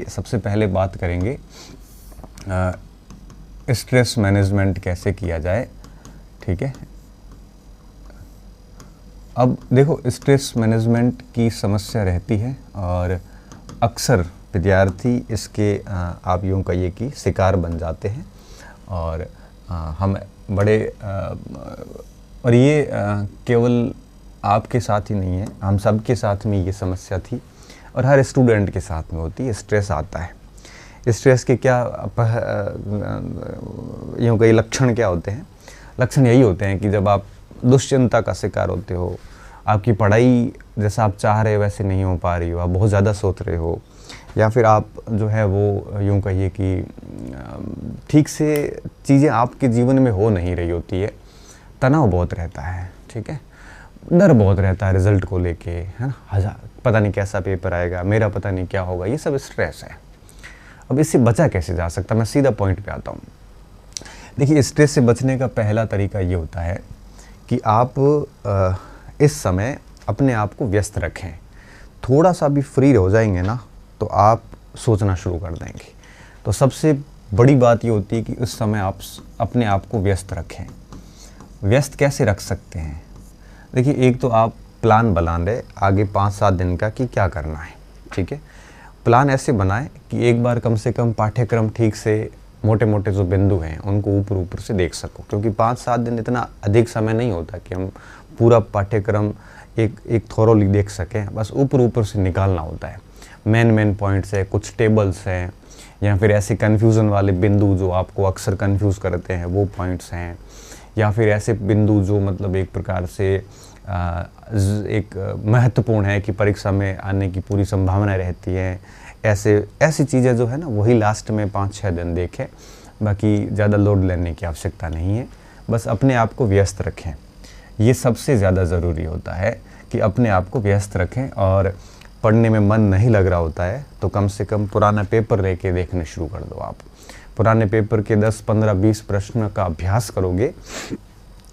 सबसे पहले बात करेंगे स्ट्रेस मैनेजमेंट कैसे किया जाए। ठीक है, अब देखो स्ट्रेस मैनेजमेंट की समस्या रहती है और अक्सर विद्यार्थी इसके आप यूँ कहिए कि शिकार बन जाते हैं और हम बड़े और ये केवल आपके साथ ही नहीं है, हम सब के साथ में ये समस्या थी और हर स्टूडेंट के साथ में होती है। स्ट्रेस आता है, स्ट्रेस के क्या यूँ कई लक्षण क्या होते हैं? लक्षण यही होते हैं कि जब आप दुश्चिंता का शिकार होते हो, आपकी पढ़ाई जैसा आप चाह रहे हो वैसे नहीं हो पा रही हो, आप बहुत ज़्यादा सोच रहे हो, या फिर आप जो है वो यूँ कहिए कि ठीक से चीज़ें आपके जीवन में हो नहीं रही होती है, तनाव बहुत रहता है। ठीक है, डर बहुत रहता है रिज़ल्ट को लेके, है ना, पता नहीं कैसा पेपर आएगा, मेरा पता नहीं क्या होगा, ये सब स्ट्रेस है। अब इससे बचा कैसे जा सकता? मैं सीधा पॉइंट पे आता हूँ। देखिए, स्ट्रेस से बचने का पहला तरीका ये होता है कि आप इस समय अपने आप को व्यस्त रखें। थोड़ा सा भी फ्री हो जाएंगे ना तो आप सोचना शुरू कर देंगे। तो सबसे बड़ी बात ये होती है कि उस समय आप अपने आप को व्यस्त रखें। व्यस्त कैसे रख सकते हैं? देखिए, एक तो आप प्लान बना लें आगे 5-7 दिन का कि क्या करना है। ठीक है, प्लान ऐसे बनाएं कि एक बार कम से कम पाठ्यक्रम ठीक से मोटे मोटे जो बिंदु हैं उनको ऊपर ऊपर से देख सको, क्योंकि 5-7 दिन इतना अधिक समय नहीं होता कि हम पूरा पाठ्यक्रम एक थोरोली देख सकें। बस ऊपर ऊपर से निकालना होता है। मेन पॉइंट्स है, कुछ टेबल्स हैं, या फिर ऐसे कन्फ्यूज़न वाले बिंदु जो आपको अक्सर कन्फ्यूज़ करते हैं वो पॉइंट्स हैं, या फिर ऐसे बिंदु जो मतलब एक प्रकार से एक महत्वपूर्ण है कि परीक्षा में आने की पूरी संभावना रहती है। ऐसी चीज़ें जो है ना वही लास्ट में 5-6 दिन देखें, बाकी ज़्यादा लोड लेने की आवश्यकता नहीं है। बस अपने आप को व्यस्त रखें, ये सबसे ज़्यादा ज़रूरी होता है कि अपने आप को व्यस्त रखें। और पढ़ने में मन नहीं लग रहा होता है तो कम से कम पुराना पेपर लेके देखने शुरू कर दो। आप पुराने पेपर के 10, 15, 20 प्रश्न का अभ्यास करोगे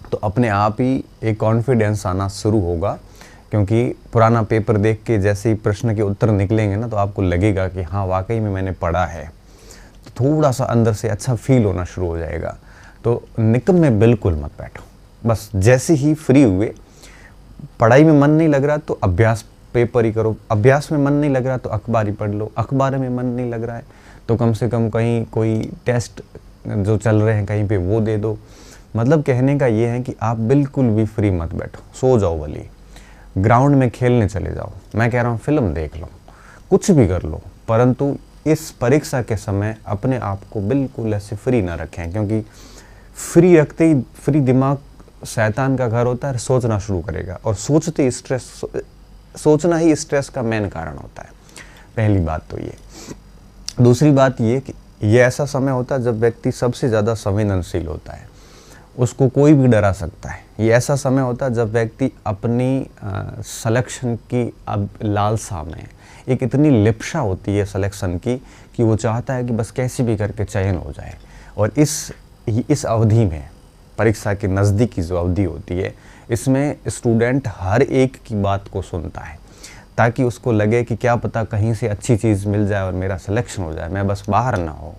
तो अपने आप ही एक कॉन्फिडेंस आना शुरू होगा, क्योंकि पुराना पेपर देख के जैसे ही प्रश्न के उत्तर निकलेंगे ना तो आपको लगेगा कि हाँ वाकई में मैंने पढ़ा है। तो थोड़ा सा अंदर से अच्छा फील होना शुरू हो जाएगा। तो निकम में बिल्कुल मत बैठो। बस जैसे ही फ्री हुए, पढ़ाई में मन नहीं लग रहा तो अभ्यास पेपर ही करो, अभ्यास में मन नहीं लग रहा तो अखबार ही पढ़ लो, अखबार में मन नहीं लग रहा है तो कम से कम कहीं कोई टेस्ट जो चल रहे हैं कहीं पे वो दे दो। मतलब कहने का ये है कि आप बिल्कुल भी फ्री मत बैठो, सो जाओ, भली ग्राउंड में खेलने चले जाओ, मैं कह रहा हूँ फिल्म देख लो, कुछ भी कर लो, परंतु इस परीक्षा के समय अपने आप को बिल्कुल ऐसे फ्री ना रखें, क्योंकि फ्री रखते ही फ्री दिमाग शैतान का घर होता है, सोचना शुरू करेगा और सोचते स्ट्रेस, सोचना ही स्ट्रेस का मेन कारण होता है। पहली बात तो ये। दूसरी बात ये कि ये ऐसा समय होता है जब व्यक्ति सबसे ज़्यादा संवेदनशील होता है, उसको कोई भी डरा सकता है। ये ऐसा समय होता है जब व्यक्ति अपनी सिलेक्शन की अब लालसा में, एक इतनी लिप्सा होती है सिलेक्शन की कि वो चाहता है कि बस कैसे भी करके चयन हो जाए। और इस अवधि में, परीक्षा के नज़दीक की जो अवधि होती है, इसमें स्टूडेंट हर एक की बात को सुनता है ताकि उसको लगे कि क्या पता कहीं से अच्छी चीज़ मिल जाए और मेरा सिलेक्शन हो जाए, मैं बस बाहर ना हो।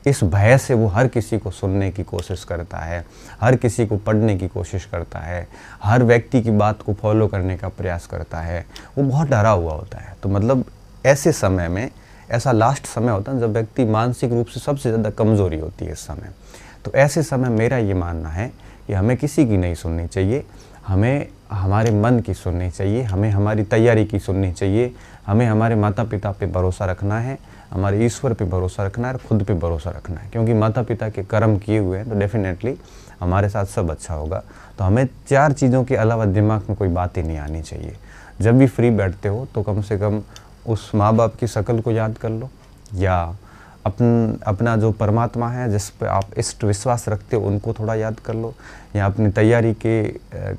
इस भय से वो हर किसी को सुनने की कोशिश करता है, हर किसी को पढ़ने की कोशिश करता है, हर व्यक्ति की बात को फॉलो करने का प्रयास करता है। वो बहुत डरा हुआ होता है। तो मतलब ऐसे समय में, ऐसा लास्ट समय होता है जब व्यक्ति मानसिक रूप से सबसे ज़्यादा कमज़ोरी होती है इस समय। तो ऐसे समय मेरा ये मानना है कि हमें किसी की नहीं सुननी चाहिए, हमें हमारे मन की सुननी चाहिए, हमें हमारी तैयारी की सुननी चाहिए, हमें हमारे माता पिता पे भरोसा रखना है, हमारे ईश्वर पे भरोसा रखना है और खुद पे भरोसा रखना है, क्योंकि माता पिता के कर्म किए हुए हैं तो डेफिनेटली हमारे साथ सब अच्छा होगा। तो हमें 4 चीज़ों के अलावा दिमाग में कोई बात ही नहीं आनी चाहिए। जब भी फ्री बैठते हो तो कम से कम उस माँ बाप की शक्ल को याद कर लो, या अपना जो परमात्मा है जिस पे आप इष्ट विश्वास रखते हो उनको थोड़ा याद कर लो, या अपनी तैयारी के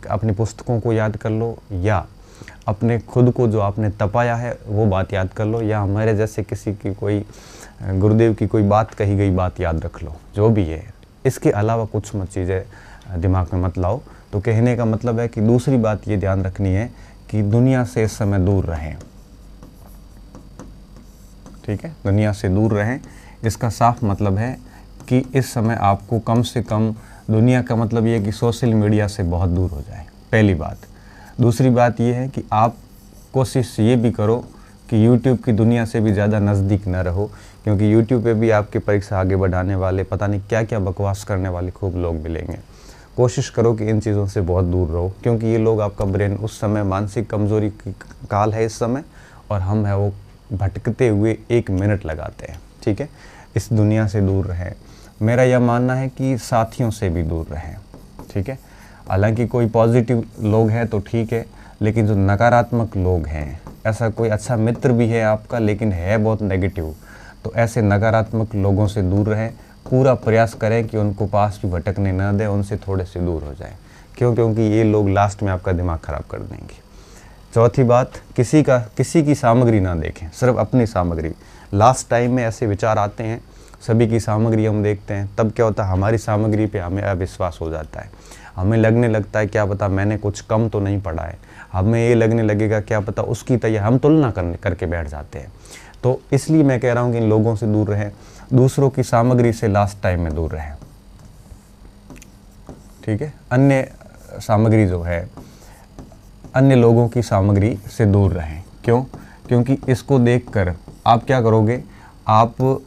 अपनी पुस्तकों को याद कर लो, या अपने खुद को जो आपने तपाया है वो बात याद कर लो, या हमारे जैसे किसी की कोई गुरुदेव की कोई बात कही गई बात याद रख लो, जो भी है। इसके अलावा कुछ मत चीज़ें दिमाग में मत लाओ। तो कहने का मतलब है कि दूसरी बात ये ध्यान रखनी है कि दुनिया से इस समय दूर रहें। ठीक है, दुनिया से दूर रहें। इसका साफ मतलब है कि इस समय आपको कम से कम दुनिया का मतलब ये है कि सोशल मीडिया से बहुत दूर हो जाए, पहली बात। दूसरी बात ये है कि आप कोशिश ये भी करो कि यूट्यूब की दुनिया से भी ज़्यादा नज़दीक न रहो, क्योंकि यूट्यूब पे भी आपकी परीक्षा आगे बढ़ाने वाले, पता नहीं क्या क्या बकवास करने वाले खूब लोग मिलेंगे। कोशिश करो कि इन चीज़ों से बहुत दूर रहो, क्योंकि ये लोग आपका ब्रेन उस समय, मानसिक कमज़ोरी की काल है इस समय, और हम है वो भटकते हुए 1 मिनट लगाते हैं, ठीक है। इस दुनिया से दूर रहें। मेरा यह मानना है कि साथियों से भी दूर रहें, ठीक है। हालांकि कोई पॉजिटिव लोग हैं तो ठीक है, लेकिन जो नकारात्मक लोग हैं, ऐसा कोई अच्छा मित्र भी है आपका लेकिन है बहुत नेगेटिव, तो ऐसे नकारात्मक लोगों से दूर रहें। पूरा प्रयास करें कि उनको पास भी भटकने न दें, उनसे थोड़े से दूर हो जाएं। क्यों? क्योंकि ये लोग लास्ट में आपका दिमाग ख़राब कर देंगे। चौथी बात, किसी की सामग्री ना देखें, सिर्फ अपनी सामग्री। लास्ट टाइम में ऐसे विचार आते हैं, सभी की सामग्री हम देखते हैं, तब क्या होता है, हमारी सामग्री पे हमें अविश्वास हो जाता है। हमें लगने लगता है क्या पता मैंने कुछ कम तो नहीं पढ़ा है, हमें ये लगने लगेगा क्या पता उसकी तैयारी, हम तुलना करके बैठ जाते हैं। तो इसलिए मैं कह रहा हूँ कि इन लोगों से दूर रहें, दूसरों की सामग्री से लास्ट टाइम में दूर रहें, ठीक है। अन्य सामग्री जो है, अन्य लोगों की सामग्री से दूर रहें। क्यों? क्योंकि इसको देखकर आप क्या करोगे, आप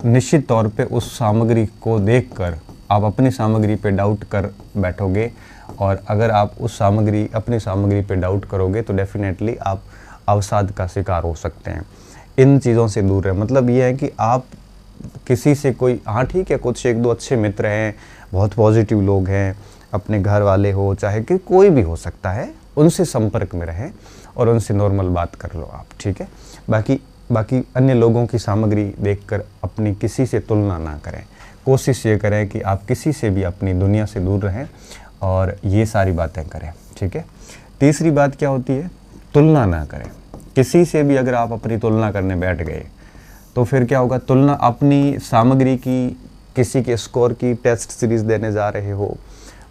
निश्चित तौर पे उस सामग्री को देखकर आप अपनी सामग्री पे डाउट कर बैठोगे, और अगर आप अपनी सामग्री पे डाउट करोगे तो डेफिनेटली आप अवसाद का शिकार हो सकते हैं। इन चीज़ों से दूर रहें। मतलब ये है कि आप किसी से कोई, हाँ ठीक है, कुछ 1-2 अच्छे मित्र हैं, बहुत पॉजिटिव लोग हैं, अपने घर वाले हो, चाहे कि कोई भी हो सकता है, उनसे संपर्क में रहें और उनसे नॉर्मल बात कर लो आप, ठीक है। बाकी अन्य लोगों की सामग्री देखकर अपनी किसी से तुलना ना करें। कोशिश ये करें कि आप किसी से भी अपनी दुनिया से दूर रहें और ये सारी बातें करें, ठीक है। तीसरी बात क्या होती है, तुलना ना करें। किसी से भी अगर आप अपनी तुलना करने बैठ गए तो फिर क्या होगा, तुलना अपनी सामग्री की, किसी के स्कोर की टेस्ट सीरीज़ देने जा रहे हो,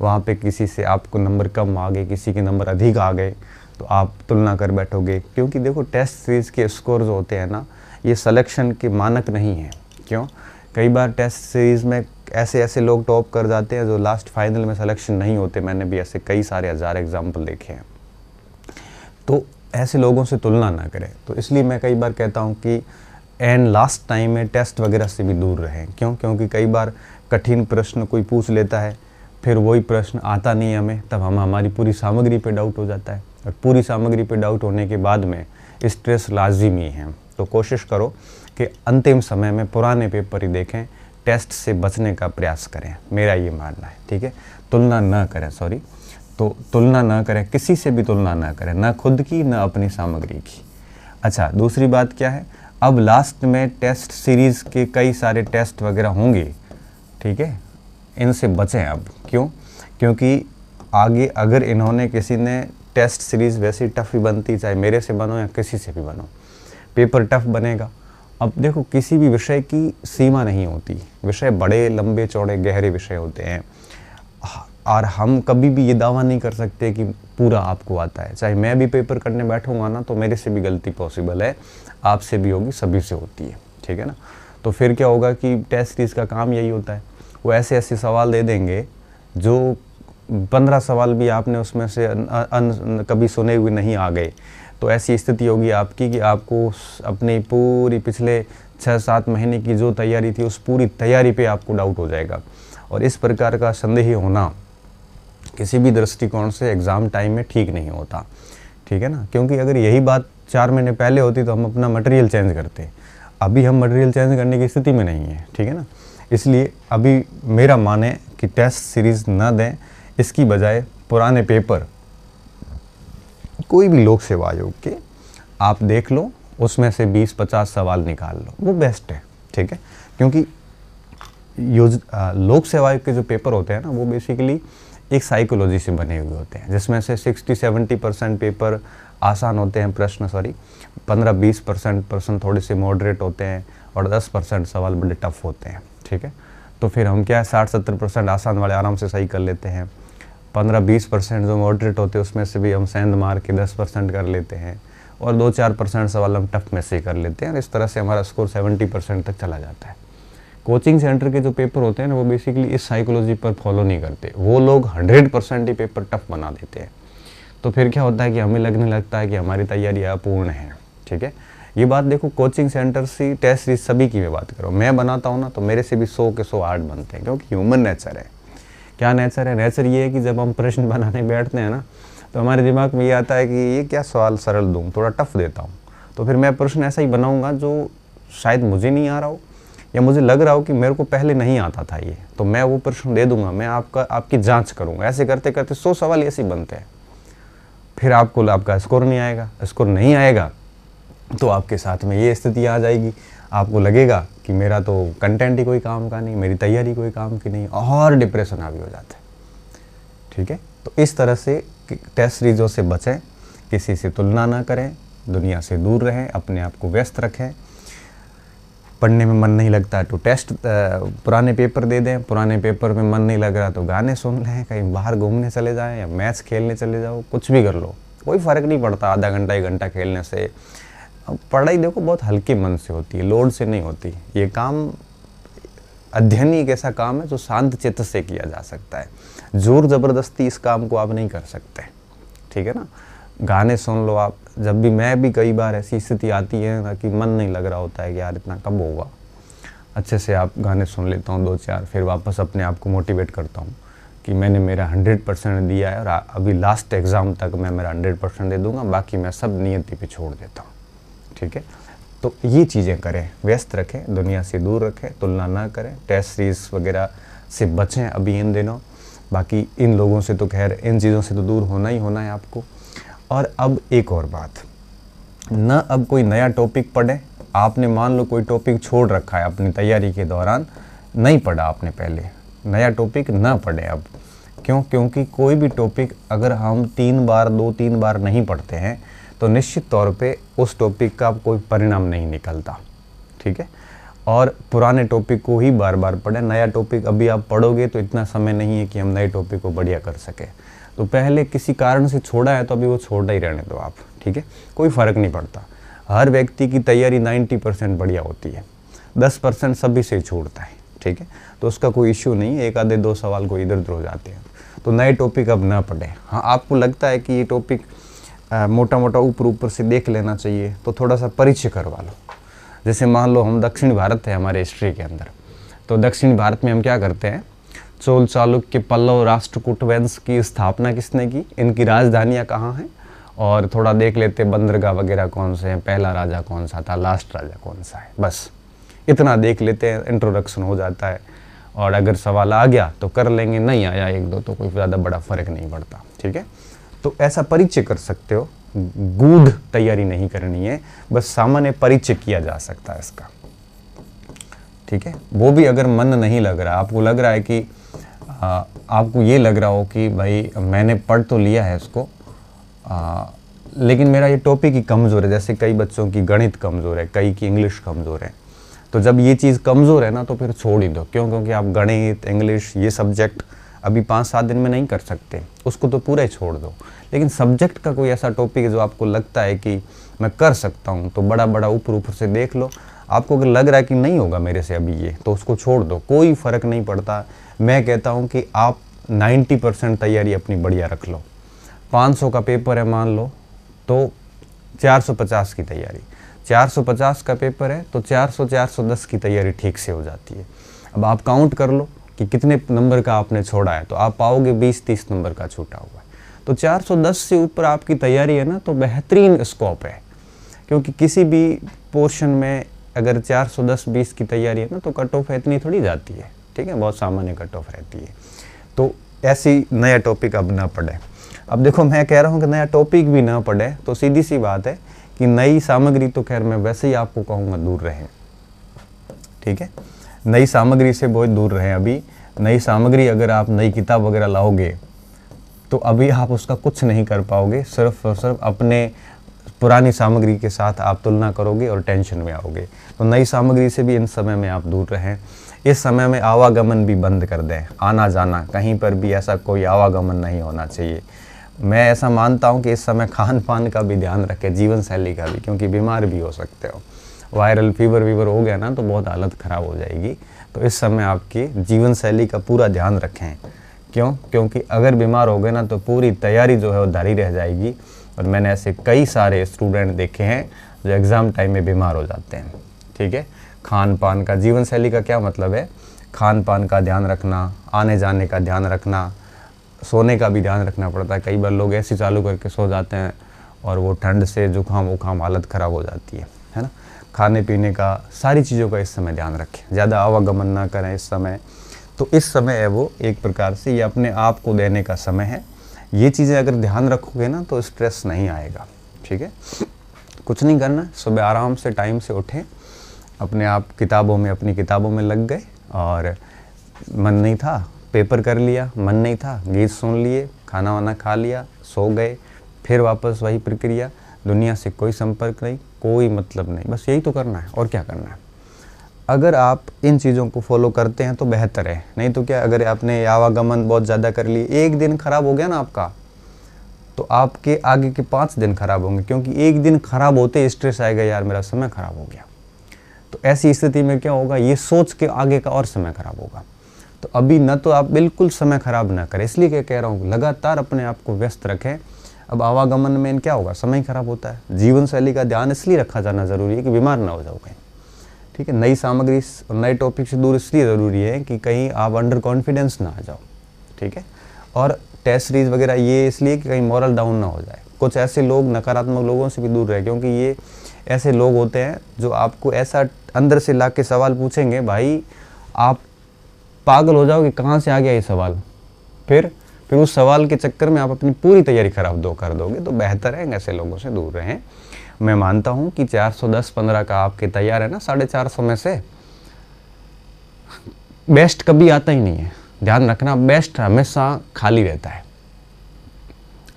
वहाँ पे किसी से आपको नंबर कम आ गए, किसी के नंबर अधिक आ गए, तो आप तुलना कर बैठोगे। क्योंकि देखो, टेस्ट सीरीज़ के स्कोर जो होते हैं ना, ये सिलेक्शन के मानक नहीं हैं। क्यों? कई बार टेस्ट सीरीज़ में ऐसे लोग टॉप कर जाते हैं जो लास्ट फाइनल में सिलेक्शन नहीं होते। मैंने भी ऐसे कई सारे हज़ार एग्जाम्पल देखे हैं। तो ऐसे लोगों से तुलना ना करें। तो इसलिए मैं कई बार कहता हूँ कि एंड लास्ट टाइम में टेस्ट वगैरह से भी दूर रहें। क्यों? क्योंकि कई बार कठिन प्रश्न कोई पूछ लेता है, फिर वही प्रश्न आता नहीं हमें, तब हमारी पूरी सामग्री पे डाउट हो जाता है, और पूरी सामग्री पे डाउट होने के बाद में स्ट्रेस लाजिमी है। तो कोशिश करो कि अंतिम समय में पुराने पेपर ही देखें, टेस्ट से बचने का प्रयास करें, मेरा ये मानना है, ठीक है। तुलना ना करें, तो तुलना ना करें, किसी से भी तुलना ना करें, ना खुद की ना अपनी सामग्री की। अच्छा, दूसरी बात क्या है, अब लास्ट में टेस्ट सीरीज़ के कई सारे टेस्ट वगैरह होंगे, ठीक है, इनसे बचें अब। क्यों? क्योंकि आगे अगर इन्होंने, किसी ने टेस्ट सीरीज़ वैसी टफ ही बनती, चाहे मेरे से बनो या किसी से भी बनो, पेपर टफ बनेगा। अब देखो, किसी भी विषय की सीमा नहीं होती, विषय बड़े लंबे चौड़े गहरे विषय होते हैं, और हम कभी भी ये दावा नहीं कर सकते कि पूरा आपको आता है। चाहे मैं भी पेपर करने बैठूंगा ना, तो मेरे से भी गलती पॉसिबल है, आपसे भी होगी, सभी से होती है, ठीक है ना। तो फिर क्या होगा कि टेस्ट सीरीज़ का काम यही होता है, वो ऐसे सवाल दे देंगे जो 15 सवाल भी आपने उसमें से कभी सुने हुए नहीं आ गए। तो ऐसी स्थिति होगी आपकी कि आपको अपनी पूरी पिछले 6-7 महीने की जो तैयारी थी, उस पूरी तैयारी पे आपको डाउट हो जाएगा। और इस प्रकार का संदेह होना किसी भी दृष्टिकोण से एग्ज़ाम टाइम में ठीक नहीं होता, ठीक है ना। क्योंकि अगर यही बात 4 महीने पहले होती तो हम अपना मटेरियल चेंज करते, अभी हम मटेरियल चेंज करने की स्थिति में नहीं है, ठीक है ना। इसलिए अभी मेरा माने कि टेस्ट सीरीज़ ना दें, इसकी बजाय पुराने पेपर कोई भी लोक सेवा आयोग के आप देख लो, उसमें से 20-50 सवाल निकाल लो, वो बेस्ट है, ठीक है। क्योंकि लोक सेवा आयोग के जो पेपर होते हैं ना, वो बेसिकली एक साइकोलॉजी से बने हुए होते हैं, जिसमें से 60-70% पेपर आसान होते हैं, प्रश्न 15-20% प्रश्न थोड़े से मॉडरेट होते हैं, और 10% सवाल बड़े टफ होते हैं, ठीक है। तो फिर हम क्या 60-70% आसान वाले आराम से सही कर लेते हैं, 15-20% जो मॉडरेट होते हैं उसमें से भी हम सेंध मार के 10% कर लेते हैं, और 2-4% सवाल हम टफ में से ही कर लेते हैं और इस तरह से हमारा स्कोर 70% तक चला जाता है। कोचिंग सेंटर के जो पेपर होते हैं ना, वो बेसिकली इस साइकोलॉजी पर फॉलो नहीं करते। वो लोग 100% ही पेपर टफ बना देते हैं। तो फिर क्या होता है कि हमें लगने लगता है कि हमारी तैयारी अपूर्ण है। ठीक है, ये बात देखो, कोचिंग सेंटर से टेस्ट सीरीज सभी की मैं बात करूँ, मैं बनाता हूँ ना तो मेरे से भी 100 के 100 आर्ट बनते हैं, क्योंकि ह्यूमन नेचर है। क्या नेचर है? नेचर ये है कि जब हम प्रश्न बनाने बैठते हैं ना, तो हमारे दिमाग में ये आता है कि ये क्या सवाल सरल दूँ, थोड़ा टफ देता हूँ। तो फिर मैं प्रश्न ऐसा ही बनाऊँगा जो शायद मुझे नहीं आ रहा हो या मुझे लग रहा हो कि मेरे को पहले नहीं आता था ये, तो मैं वो प्रश्न दे दूंगा, मैं आपकी जांच करूंगा। ऐसे करते करते 100 सवाल ऐसे ही बनते हैं। फिर आपका स्कोर नहीं आएगा। स्कोर नहीं आएगा तो आपके साथ में ये स्थिति आ जाएगी, आपको लगेगा कि मेरा तो कंटेंट ही कोई काम का नहीं, मेरी तैयारी कोई काम की नहीं, और डिप्रेशन हावी हो जाता है। ठीक है, तो इस तरह से टेस्ट सीरीजों से बचें, किसी से तुलना ना करें, दुनिया से दूर रहें, अपने आप को व्यस्त रखें। पढ़ने में मन नहीं लगता तो पुराने पेपर दे दें, पुराने पेपर में मन नहीं लग रहा तो गाने सुन लें, कहीं बाहर घूमने चले जाएं या मैच खेलने चले जाओ, कुछ भी कर लो, कोई फ़र्क नहीं पड़ता। आधा घंटा 1 घंटा खेलने से पढ़ाई देखो बहुत हल्के मन से होती है, लोड से नहीं होती। ये काम, अध्ययन ही एक ऐसा काम है जो शांत चित्त से किया जा सकता है। जोर ज़बरदस्ती इस काम को आप नहीं कर सकते। ठीक है ना, गाने सुन लो आप। जब भी मैं भी कई बार ऐसी स्थिति आती है ना कि मन नहीं लग रहा होता है कि यार इतना कब होगा, अच्छे से आप गाने सुन लेता हूँ 2-4, फिर वापस अपने आप को मोटिवेट करता हूँ कि मैंने मेरा 100% दिया है और अभी लास्ट एग्ज़ाम तक मैं मेरा 100% दे दूँगा, बाकी मैं सब नियति पे छोड़ देता हूँ। ठीक है, तो ये चीज़ें करें, व्यस्त रखें, दुनिया से दूर रखें, तुलना ना करें, टेस्ट सीरीज वगैरह से बचें अभी इन दिनों। बाकी इन लोगों से तो खैर, इन चीज़ों से तो दूर होना ही होना है आपको। और अब एक और बात, न अब कोई नया टॉपिक पढ़े। आपने मान लो कोई टॉपिक छोड़ रखा है अपनी तैयारी के दौरान, नहीं पढ़ा आपने पहले, नया टॉपिक ना पढ़े अब। क्यों? क्योंकि कोई भी टॉपिक अगर हम 2-3 बार नहीं पढ़ते हैं तो निश्चित तौर पे उस टॉपिक का कोई परिणाम नहीं निकलता। ठीक है, और पुराने टॉपिक को ही बार बार पढ़ें। नया टॉपिक अभी आप पढ़ोगे तो इतना समय नहीं है कि हम नए टॉपिक को बढ़िया कर सकें। तो पहले किसी कारण से छोड़ा है तो अभी वो छोड़ा ही रहने दो आप। ठीक है, कोई फ़र्क नहीं पड़ता। हर व्यक्ति की तैयारी 90% बढ़िया होती है, 10% सभी से छूटता है। ठीक है, तो उसका कोई इश्यू नहीं है, 1-2 सवाल को इधर उधर हो जाते हैं। तो नए टॉपिक अब ना पढ़ें। हाँ, आपको लगता है कि ये टॉपिक मोटा मोटा ऊपर से देख लेना चाहिए तो थोड़ा सा परिचय करवा लो। जैसे मान लो हम दक्षिण भारत है हमारे हिस्ट्री के अंदर, तो दक्षिण भारत में हम क्या करते हैं, चोल चालुक्य पल्लव राष्ट्रकूट वंश की स्थापना किसने की, इनकी राजधानियाँ कहाँ हैं, और थोड़ा देख लेते बंदरगाह वगैरह कौन से हैं, पहला राजा कौन सा था, लास्ट राजा कौन सा है, बस इतना देख लेते हैं, इंट्रोडक्शन हो जाता है। और अगर सवाल आ गया तो कर लेंगे, नहीं आया 1-2 तो कोई ज़्यादा बड़ा फ़र्क नहीं पड़ता। ठीक है, तो ऐसा परिचय कर सकते हो। गूढ़ तैयारी नहीं करनी है, बस सामान्य परिचय किया जा सकता है इसका। ठीक है, वो भी अगर मन नहीं लग रहा, आपको लग रहा है कि आपको ये लग रहा हो कि भाई मैंने पढ़ तो लिया है इसको, लेकिन मेरा ये टॉपिक ही कमज़ोर है। जैसे कई बच्चों की गणित कमज़ोर है, कई की इंग्लिश कमज़ोर है। तो जब ये चीज़ कमज़ोर है ना तो फिर छोड़ ही दो। क्यों? क्योंकि आप गणित, इंग्लिश ये सब्जेक्ट अभी 5-7 दिन में नहीं कर सकते, उसको तो पूरा ही छोड़ दो। लेकिन सब्जेक्ट का कोई ऐसा टॉपिक है जो आपको लगता है कि मैं कर सकता हूँ, तो बड़ा ऊपर से देख लो। आपको अगर लग रहा है कि नहीं होगा मेरे से अभी ये, तो उसको छोड़ दो, कोई फ़र्क नहीं पड़ता। मैं कहता हूँ कि आप 90% तैयारी अपनी बढ़िया रख लो। 500 का पेपर है मान लो, तो 450 की तैयारी, 450 का पेपर है तो 400-410 की तैयारी ठीक से हो जाती है। अब आप काउंट कर लो कि कितने नंबर का आपने छोड़ा है, तो आप पाओगे 20-30 नंबर का छूटा हुआ है। तो 410 से ऊपर आपकी तैयारी है ना, तो बेहतरीन स्कोप है। क्योंकि किसी भी पोर्शन में अगर 410-20 की तैयारी है ना, तो कट ऑफ इतनी थोड़ी जाती है। ठीक है, बहुत सामान्य कट ऑफ रहती है। तो ऐसी नया टॉपिक अब ना पढ़े। अब देखो, मैं कह रहा हूँ कि नया टॉपिक भी ना पढ़े, तो सीधी सी बात है कि नई सामग्री तो खैर मैं वैसे ही आपको कहूँगा दूर रहें। ठीक है, नई सामग्री से बहुत दूर रहें। अभी नई सामग्री, अगर आप नई किताब वगैरह लाओगे तो अभी आप उसका कुछ नहीं कर पाओगे, सिर्फ और सिर्फ अपने पुरानी सामग्री के साथ आप तुलना करोगे और टेंशन में आओगे। तो नई सामग्री से भी इन समय में आप दूर रहें। इस समय में आवागमन भी बंद कर दें, आना जाना, कहीं पर भी ऐसा कोई आवागमन नहीं होना चाहिए। मैं ऐसा मानता हूँ कि इस समय खान पान का भी ध्यान रखें, जीवन शैली का भी, क्योंकि बीमार भी हो सकते हो। वायरल फीवर हो गया ना तो बहुत हालत ख़राब हो जाएगी। तो इस समय आपकी जीवन शैली का पूरा ध्यान रखें। क्यों? क्योंकि अगर बीमार हो गए ना तो पूरी तैयारी जो है वो धरी रह जाएगी। और मैंने ऐसे कई सारे स्टूडेंट देखे हैं जो एग्ज़ाम टाइम में बीमार हो जाते हैं। ठीक है, खान पान का, जीवन शैली का क्या मतलब है? खान पान का ध्यान रखना, आने जाने का ध्यान रखना, सोने का भी ध्यान रखना पड़ता है। कई बार लोग ऐसे चालू करके सो जाते हैं और वो ठंड से जुकाम वुकाम हालत ख़राब हो जाती है ना। खाने पीने का, सारी चीज़ों का इस समय ध्यान रखें, ज़्यादा आवागमन ना करें इस समय। तो इस समय है वो एक प्रकार से ये अपने आप को देने का समय है। ये चीज़ें अगर ध्यान रखोगे ना तो स्ट्रेस नहीं आएगा। ठीक है, कुछ नहीं करना, सुबह आराम से टाइम से उठें, अपने आप अपनी किताबों में लग गए, और मन नहीं था पेपर कर लिया, मन नहीं था गीत सुन लिए, खाना वाना खा लिया, सो गए, फिर वापस वही प्रक्रिया। दुनिया से कोई संपर्क नहीं, कोई मतलब नहीं, बस यही तो करना है और क्या करना है। अगर आप इन चीज़ों को फॉलो करते हैं तो बेहतर है। नहीं तो क्या, अगर आपने आवागमन बहुत ज़्यादा कर लिए, एक दिन ख़राब हो गया ना आपका, तो आपके आगे के 5 दिन खराब होंगे, क्योंकि एक दिन खराब होते स्ट्रेस आएगा, यार मेरा समय खराब हो गया। तो ऐसी स्थिति में क्या होगा, ये सोच के आगे का और समय खराब होगा। तो अभी न तो आप बिल्कुल समय खराब ना करें, इसलिए क्या कह रहा हूँ, लगातार अपने आप को व्यस्त रखें। अब आवागमन में क्या होगा, समय खराब होता है। जीवन शैली का ध्यान इसलिए रखा जाना ज़रूरी है कि बीमार ना हो जाओ कहीं। ठीक है, नई सामग्री और नए टॉपिक से दूर इसलिए ज़रूरी है कि कहीं आप अंडर कॉन्फिडेंस ना आ जाओ। ठीक है, और टेस्ट सीरीज वगैरह ये इसलिए कि कहीं मॉरल डाउन ना हो जाए। कुछ ऐसे लोग, नकारात्मक लोगों से भी दूर रहे, क्योंकि ये ऐसे लोग होते हैं जो आपको ऐसा अंदर से ला के सवाल पूछेंगे, भाई आप पागल हो जाओगे, कहाँ से आ गया ये सवाल। फिर उस सवाल के चक्कर में आप अपनी पूरी तैयारी खराब कर दोगे। तो बेहतर है ऐसे लोगों से दूर रहें। मैं मानता हूँ कि 410-15 का आपके तैयार है ना, 450 में से बेस्ट कभी आता ही नहीं है। ध्यान रखना, बेस्ट हमेशा खाली रहता है।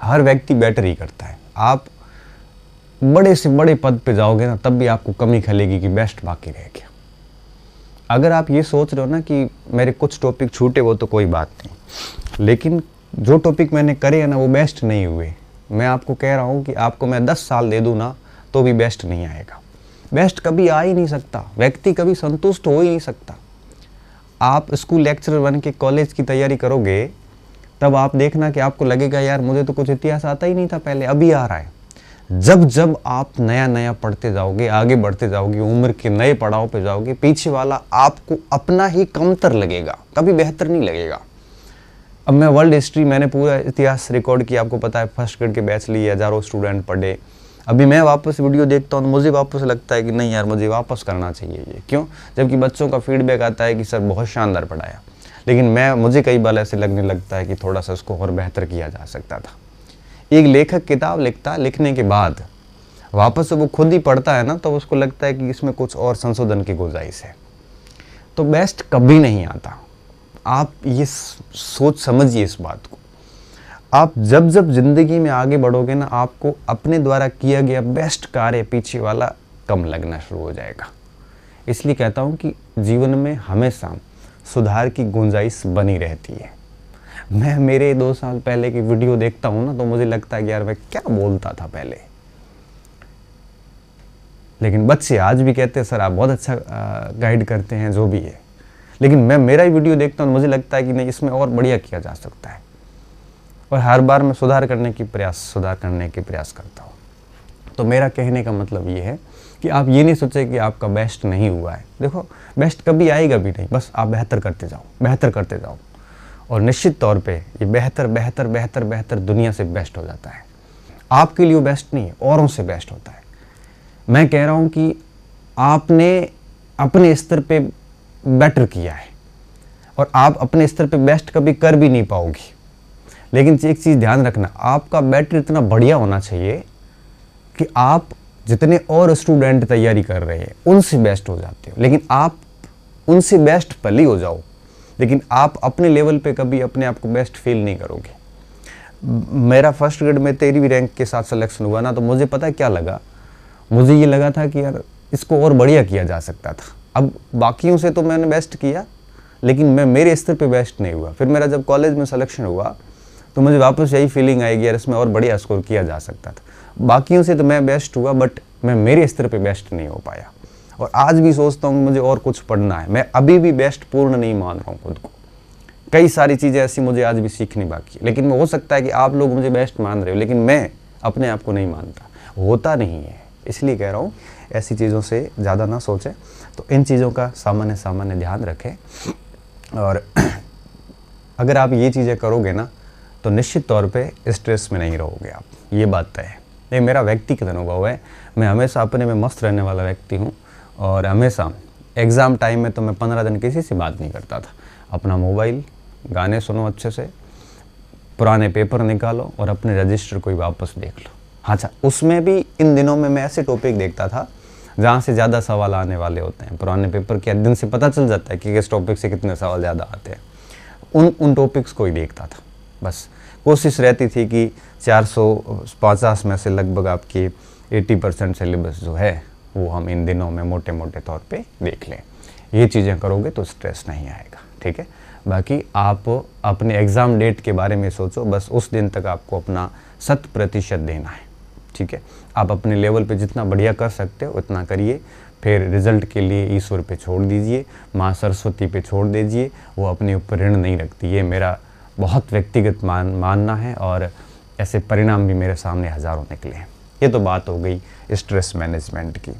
हर व्यक्ति बेटर ही करता है। आप बड़े से बड़े पद पे जाओगे ना, तब भी आपको कमी खलेगी कि बेस्ट बाकी रह गया। अगर आप ये सोच रहे हो ना कि मेरे कुछ टॉपिक छूटे, वो तो कोई बात नहीं, लेकिन जो टॉपिक मैंने करे हैं ना वो बेस्ट नहीं हुए। मैं आपको कह रहा हूँ कि आपको मैं 10 साल दे दूँ ना तो भी बेस्ट नहीं आएगा। बेस्ट कभी आ ही नहीं सकता, व्यक्ति कभी संतुष्ट हो ही नहीं सकता। आप स्कूल लेक्चरर बन के कॉलेज की तैयारी करोगे, तब आप देखना कि आपको लगेगा यार मुझे तो कुछ इतिहास आता ही नहीं था पहले, अभी आ रहा है। जब आप नया नया पढ़ते जाओगे, आगे बढ़ते जाओगे, उम्र के नए पड़ाव पे जाओगे, पीछे वाला आपको अपना ही कमतर लगेगा, कभी बेहतर नहीं लगेगा। अब मैं वर्ल्ड हिस्ट्री, मैंने पूरा इतिहास रिकॉर्ड किया, आपको पता है, फर्स्ट ग्रेड के बैच लिए, हज़ारों स्टूडेंट पढ़े। अभी मैं वापस वीडियो देखता हूँ तो मुझे वापस लगता है कि नहीं यार, मुझे वापस करना चाहिए ये। क्यों? जबकि बच्चों का फीडबैक आता है कि सर बहुत शानदार पढ़ाया, लेकिन मुझे कई बार ऐसे लगने लगता है कि थोड़ा सा उसको और बेहतर किया जा सकता था। एक लेखक किताब लिखता, लिखने के बाद वापस से वो खुद ही पढ़ता है ना, तो उसको लगता है कि इसमें कुछ और संशोधन की गुंजाइश है। तो बेस्ट कभी नहीं आता। आप ये सोच समझिए इस बात को। आप जब जिंदगी में आगे बढ़ोगे ना, आपको अपने द्वारा किया गया बेस्ट कार्य पीछे वाला कम लगना शुरू हो जाएगा। इसलिए कहता हूँ कि जीवन में हमेशा सुधार की गुंजाइश बनी रहती है। मैं मेरे 2 साल पहले की वीडियो देखता हूँ ना, तो मुझे लगता है कि यार मैं क्या बोलता था पहले। लेकिन बच्चे आज भी कहते हैं सर आप बहुत अच्छा गाइड करते हैं, जो भी है। लेकिन मैं मेरा ही वीडियो देखता हूँ, मुझे लगता है कि नहीं, इसमें और बढ़िया किया जा सकता है। और हर बार मैं सुधार करने के प्रयास करता हूँ। तो मेरा कहने का मतलब ये है कि आप ये नहीं सोचें कि आपका बेस्ट नहीं हुआ है। देखो, बेस्ट कभी आएगा भी नहीं, बस आप बेहतर करते जाओ। और निश्चित तौर पे ये बेहतर दुनिया से बेस्ट हो जाता है। आपके लिए वो बेस्ट नहीं है, औरों से बेस्ट होता है। मैं कह रहा हूँ कि आपने अपने स्तर पे बेटर किया है, और आप अपने स्तर पे बेस्ट कभी कर भी नहीं पाओगी। लेकिन एक चीज़ ध्यान रखना, आपका बेटर इतना बढ़िया होना चाहिए कि आप जितने और स्टूडेंट तैयारी कर रहे हैं उनसे बेस्ट हो जाते हो। लेकिन आप उनसे बेस्ट भले हो जाओ, लेकिन आप अपने लेवल पे कभी अपने आप को बेस्ट फील नहीं करोगे। मेरा फर्स्ट ग्रेड में 13वीं रैंक के साथ सिलेक्शन हुआ ना, तो मुझे पता है क्या लगा, मुझे ये लगा था कि यार इसको और बढ़िया किया जा सकता था। अब बाकियों से तो मैंने बेस्ट किया, लेकिन मैं मेरे स्तर पे बेस्ट नहीं हुआ। फिर मेरा जब कॉलेज में सिलेक्शन हुआ तो मुझे वापस यही फीलिंग आएगी यार इसमें और बढ़िया स्कोर किया जा सकता था। बाकियों से तो मैं बेस्ट हुआ, बट मैं मेरे स्तर पे बेस्ट नहीं हो पाया। और आज भी सोचता हूँ मुझे और कुछ पढ़ना है। मैं अभी भी बेस्ट पूर्ण नहीं मान रहा हूँ खुद को। कई सारी चीज़ें ऐसी मुझे आज भी सीखनी बाकी है। लेकिन हो सकता है कि आप लोग मुझे बेस्ट मान रहे हो, लेकिन मैं अपने आप को नहीं मानता, होता नहीं है। इसलिए कह रहा हूँ ऐसी चीज़ों से ज़्यादा ना सोचें। तो इन चीज़ों का सामान्य ध्यान रखें। और अगर आप ये चीज़ें करोगे ना तो निश्चित तौर पे स्ट्रेस में नहीं रहोगे आप, ये बात तय है। ये मेरा व्यक्तिगत अनुभव है। मैं हमेशा अपने में मस्त रहने वाला व्यक्ति हूँ। और हमेशा एग्ज़ाम टाइम में तो मैं 15 दिन किसी से बात नहीं करता था। अपना मोबाइल, गाने सुनो अच्छे से, पुराने पेपर निकालो और अपने रजिस्टर को ही वापस देख लो। अच्छा, उसमें भी इन दिनों में मैं ऐसे टॉपिक देखता था जहाँ से ज़्यादा सवाल आने वाले होते हैं। पुराने पेपर के दिन से पता चल जाता है कि किस टॉपिक से कितने सवाल ज़्यादा आते हैं। उन टॉपिक्स को ही देखता था। बस कोशिश रहती थी कि 450 में से लगभग आपकी 80% सिलेबस जो है वो हम इन दिनों में मोटे मोटे तौर पे देख लें। ये चीज़ें करोगे तो स्ट्रेस नहीं आएगा, ठीक है। बाकी आप अपने एग्ज़ाम डेट के बारे में सोचो, बस उस दिन तक आपको अपना 100% देना है, ठीक है। आप अपने लेवल पे जितना बढ़िया कर सकते हो उतना करिए। फिर रिज़ल्ट के लिए ईश्वर पे छोड़ दीजिए, माँ सरस्वती पे छोड़ दीजिए, वो अपने ऊपर ऋण नहीं रखती। ये मेरा बहुत व्यक्तिगत मानना है और ऐसे परिणाम भी मेरे सामने हज़ारों निकले हैं। ये तो बात हो गई स्ट्रेस मैनेजमेंट की।